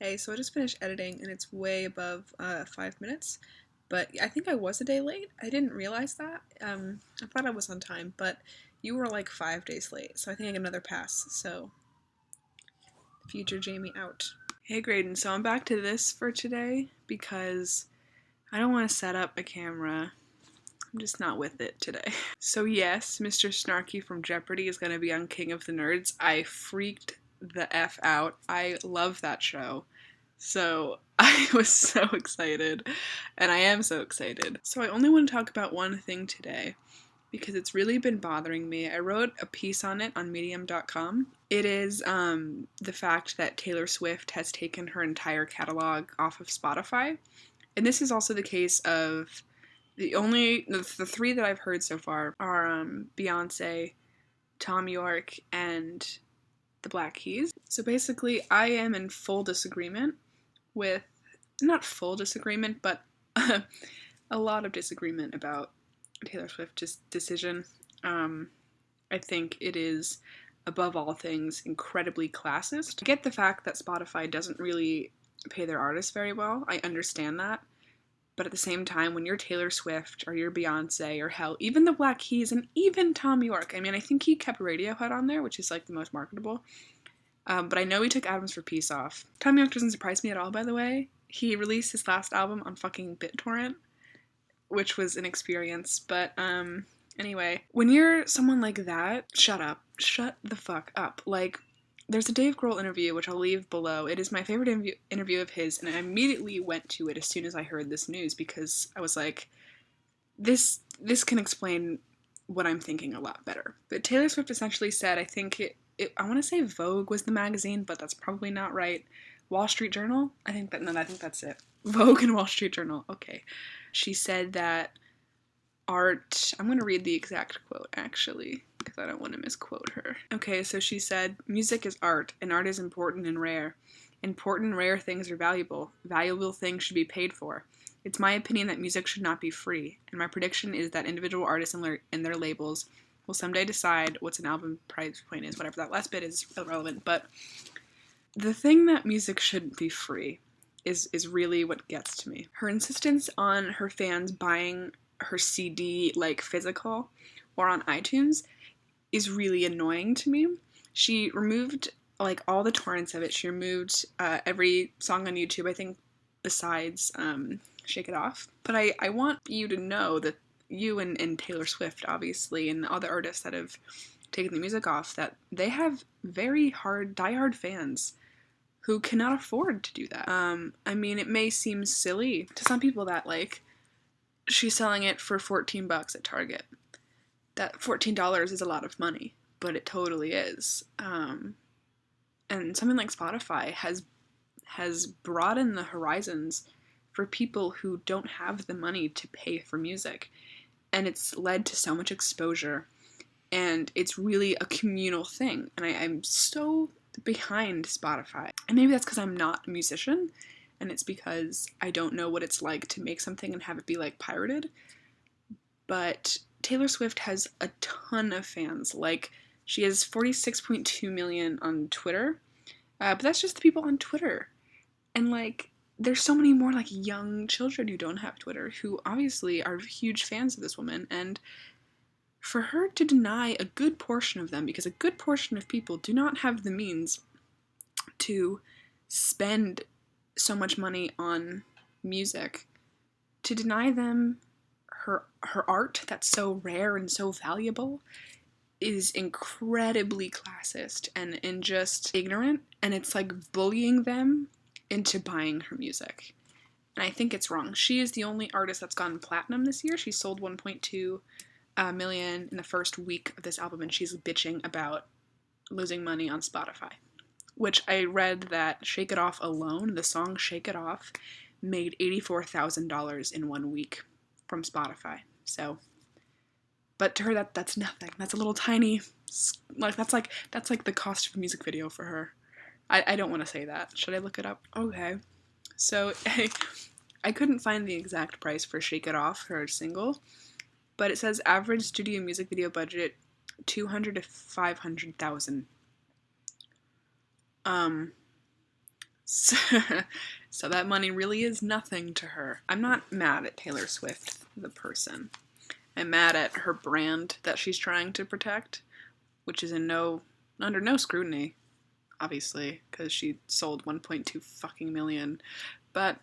Hey, so I just finished editing and it's way above 5 minutes, but I think I was a day late. I didn't realize that. I thought I was on time, but you were like 5 days late, so I think I get another pass. So, future Jamie out. Hey, Graydon, so I'm back to this for today because I don't want to set up a camera. I'm just not with it today. So, yes, Mr. Snarky from Jeopardy is going to be on King of the Nerds. I freaked the F out. I love that show. So I was so excited, and I am so excited. So I only want to talk about one thing today because it's really been bothering me. I wrote a piece on it on medium.com. It is the fact that Taylor Swift has taken her entire catalog off of Spotify. And this is also the case of the three that I've heard so far are Beyonce, Tom York, and the Black Keys. So basically, I am in full disagreement with, not full disagreement, but a lot of disagreement about Taylor Swift's decision. I think it is, above all things, incredibly classist. I get the fact that Spotify doesn't really pay their artists very well. I understand that. But at the same time, when you're Taylor Swift or you're Beyonce or hell, even the Black Keys and even Tom York, I mean, I think he kept Radiohead on there, which is like the most marketable. But I know he took Atoms for Peace off. Tom York doesn't surprise me at all, by the way. He released his last album on fucking BitTorrent, which was an experience. But anyway, when you're someone like that, shut up. Shut the fuck up. Like, there's a Dave Grohl interview, which I'll leave below. It is my favorite interview of his, and I immediately went to it as soon as I heard this news because I was like, this can explain what I'm thinking a lot better. But Taylor Swift essentially said, I think I want to say Vogue was the magazine, but that's probably not right. Wall Street Journal? I think that's it. Vogue and Wall Street Journal. Okay. She said that art, I'm going to read the exact quote actually, because I don't want to misquote her. Okay, so she said, music is art, and art is important and rare. Important and rare things are valuable. Valuable things should be paid for. It's my opinion that music should not be free, and my prediction is that individual artists and their labels will someday decide what's an album price point is. Whatever, that last bit is irrelevant, but the thing that music shouldn't be free is really what gets to me. Her insistence on her fans buying her CD, like, physical or on iTunes is really annoying to me. She removed, like, all the torrents of it. She removed every song on YouTube, I think, besides Shake It Off. But I want you to know that you and Taylor Swift, obviously, and other artists that have taken the music off, that they have very diehard fans who cannot afford to do that. I mean, it may seem silly to some people that, like, she's selling it for $14 at Target. That $14 is a lot of money, but it totally is. And something like Spotify has broadened the horizons for people who don't have the money to pay for music. And it's led to so much exposure. And it's really a communal thing. And I'm so behind Spotify. And maybe that's because I'm not a musician, and it's because I don't know what it's like to make something and have it be, like, pirated. But Taylor Swift has a ton of fans. Like, she has 46.2 million on Twitter. But that's just the people on Twitter. And, like, there's so many more, like, young children who don't have Twitter who obviously are huge fans of this woman. And for her to deny a good portion of them, because a good portion of people do not have the means to spend so much money on music, to deny them her art that's so rare and so valuable is incredibly classist and just ignorant, and it's like bullying them into buying her music. And I think it's wrong. She is the only artist that's gone platinum this year. She sold 1.2 million in the first week of this album, and she's bitching about losing money on Spotify. Which I read that Shake It Off alone, the song Shake It Off, made $84,000 in 1 week from Spotify. So, but to her that's nothing. That's a little tiny, like that's like the cost of a music video for her. I don't want to say that. Should I look it up? Okay. So I couldn't find the exact price for Shake It Off, her single, but it says average studio music video budget $200,000 to $500,000. So, so that money really is nothing to her. I'm not mad at Taylor Swift, the person. I'm mad at her brand that she's trying to protect, which is under no scrutiny, obviously, because she sold 1.2 fucking million. But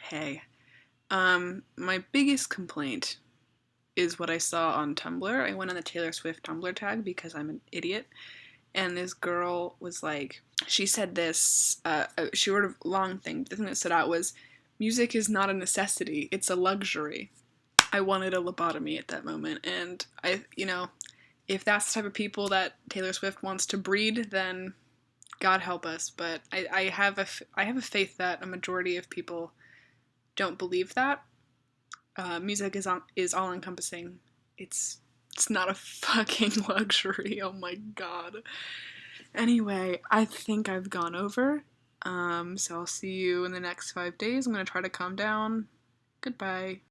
hey, my biggest complaint is what I saw on Tumblr. I went on the Taylor Swift Tumblr tag because I'm an idiot, and this girl was like, she said this, she wrote a long thing. The thing that stood out was, music is not a necessity, it's a luxury. I wanted a lobotomy at that moment, and if that's the type of people that Taylor Swift wants to breed, then God help us. But I have a faith that a majority of people don't believe that. Music is all encompassing. It's not a fucking luxury. Oh my god. Anyway, I think I've gone over. So I'll see you in the next 5 days. I'm gonna try to calm down. Goodbye.